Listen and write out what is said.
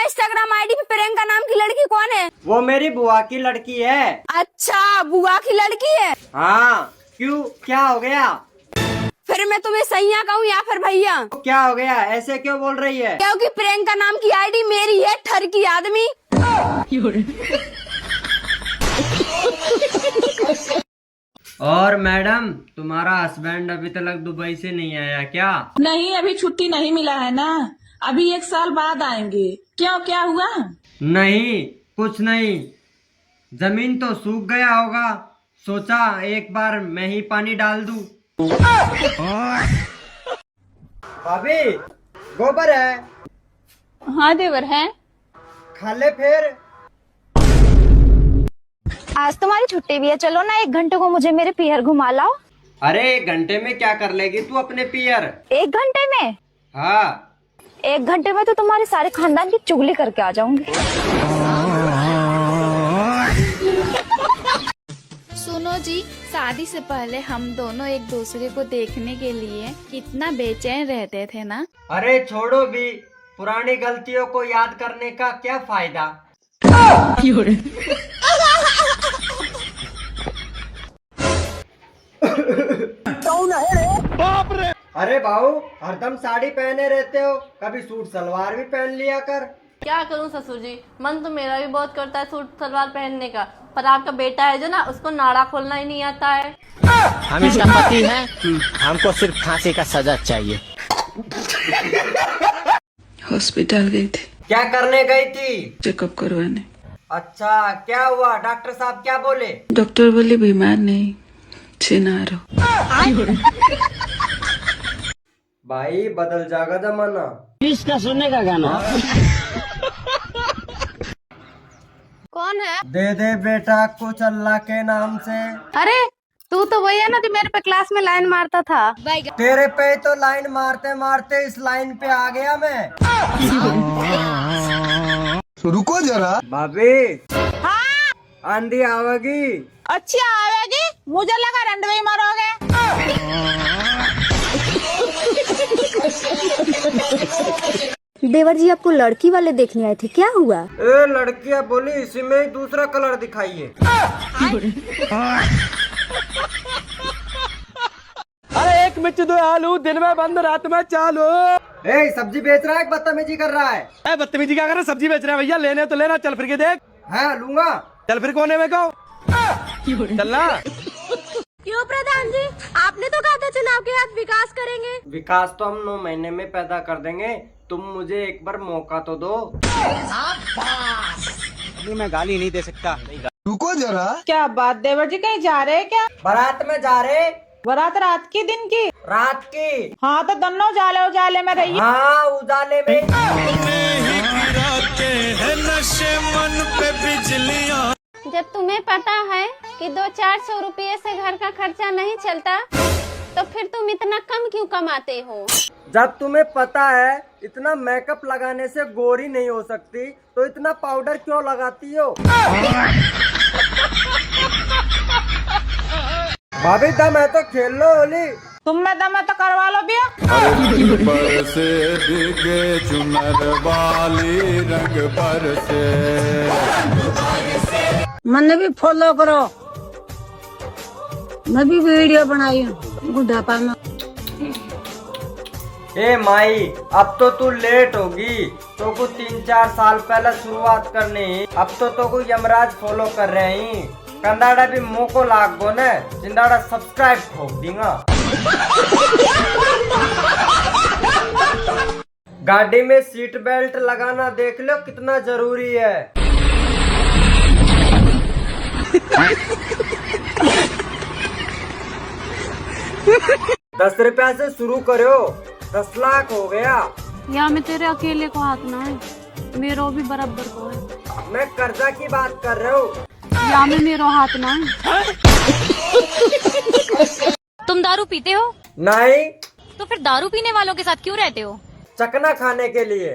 Instagram ID पे प्रियंका नाम की लड़की कौन है? वो मेरी बुआ की लड़की है। अच्छा, बुआ की लड़की है। हाँ, क्यों, क्या हो गया? फिर मैं तुम्हें सैया कहूँ या फिर भैया? क्या हो गया, ऐसे क्यों बोल रही है? क्योंकि प्रियंका नाम की आईडी मेरी है, ठरकी आदमी। और मैडम, तुम्हारा हस्बैंड अभी तक दुबई से नहीं आया क्या? नहीं, अभी छुट्टी नहीं मिला है ना, अभी 1 साल बाद आएंगे। क्यों, क्या हुआ? नहीं, कुछ नहीं, जमीन तो सूख गया होगा, सोचा एक बार मैं ही पानी डाल दूं। भाभी, गोबर है? हाँ देवर है। खा ले फिर। आज तुम्हारी छुट्टी भी है, चलो ना 1 घंटे को मुझे मेरे पियर घुमा लाओ। अरे 1 घंटे में क्या कर लेगी तू अपने पियर? 1 घंटे में? हाँ, 1 घंटे में तो तुम्हारे सारे खानदान की चुगली करके आ जाऊंगी। सुनो जी, शादी से पहले हम दोनों एक दूसरे को देखने के लिए कितना बेचैन रहते थे ना। अरे छोड़ो भी, पुरानी गलतियों को याद करने का क्या फायदा। अरे बाबू, हरदम साड़ी पहने रहते हो, कभी सूट सलवार भी पहन लिया कर। क्या करूं ससुर जी, मन तो मेरा भी बहुत करता है सूट सलवार पहनने का, पर आपका बेटा है जो ना, उसको नाड़ा खोलना ही नहीं आता है। हम इसका पति हैं, हमको सिर्फ फांसी का सजा चाहिए। हॉस्पिटल गई थी, क्या करने गई थी? चेकअप करवाने। अच्छा, क्या हुआ? डॉक्टर साहब क्या बोले? डॉक्टर बोले बीमार नहीं, चिनार हो। भाई, बदल जाएगा जमाना। इसका सुनने का गाना। कौन है? दे दे बेटा कुछ अल्लाह के नाम से। अरे तू तो वही है ना जो मेरे पे क्लास में लाइन मारता था। तेरे पे तो लाइन मारते मारते इस लाइन पे आ गया मैं। रुको जरा। भाभी, हाँ? आंधी आवेगी। अच्छी आवेगी, मुझे लगा रंडवे मारोगे। देवर जी, आपको लड़की वाले देखने आए थे, क्या हुआ? ए, लड़कियां बोली इसी में ही दूसरा कलर दिखाइए। अरे 1 मिर्च 2 आलू, दिन में बंद रात में चालू। ए, सब्जी बेच रहा है, बदतमीजी कर रहा है। बदतमीजी क्या कर रहा है? सब्जी बेच रहा है भैया, लेने तो लेना, चल फिर के देख। हाँ, लूंगा। चल फिर कोने में कहो, चलना। क्यों प्रधान जी, आपने तो कहा था चुनाव के बाद विकास करेंगे। विकास तो हम 9 महीने में पैदा कर देंगे, तुम मुझे एक बार मौका तो दो। मैं गाली नहीं दे सकता। रुको जरा। क्या बात, देवर जी कहीं जा रहे हैं क्या? बारात में जा रहे। बारात रात की, दिन की? रात की। हाँ, तो दोनों उजाले में रहिए। हाँ, उजाले में। जब तुम्हें पता है कि 200-400 रुपये से घर का खर्चा नहीं चलता, तो फिर तुम इतना कम क्यों कमाते हो? जब तुम्हें पता है इतना मेकअप लगाने से गोरी नहीं हो सकती, तो इतना पाउडर क्यों लगाती हो? भाभी, दम है तो खेल लो होली। तुम में दम है तो करवा लो भैया। मैंने भी फॉलो करो, मैं भी वीडियो बनाई हूँ बुढ़ापा में। ए माई, अब तो तू लेट होगी, तो कुछ 3-4 साल पहले शुरुआत करनी, अब तो कोई यमराज फॉलो कर रहे हैं। कंदाड़ा भी मुंह को लाग गो न, जिंदाड़ा सब्सक्राइब ठोक दूंगा। गाड़ी में सीट बेल्ट लगाना देख लो कितना जरूरी है। 10 रुपया से शुरू करो, 10 लाख हो गया। या मैं तेरे अकेले को हाथ ना है, मेरो भी बराबर को है। मैं कर्जा की बात कर रहा हूँ। या में मेरो हाथ ना है। तुम दारू पीते हो? नहीं। तो फिर दारू पीने वालों के साथ क्यों रहते हो? चकना खाने के लिए।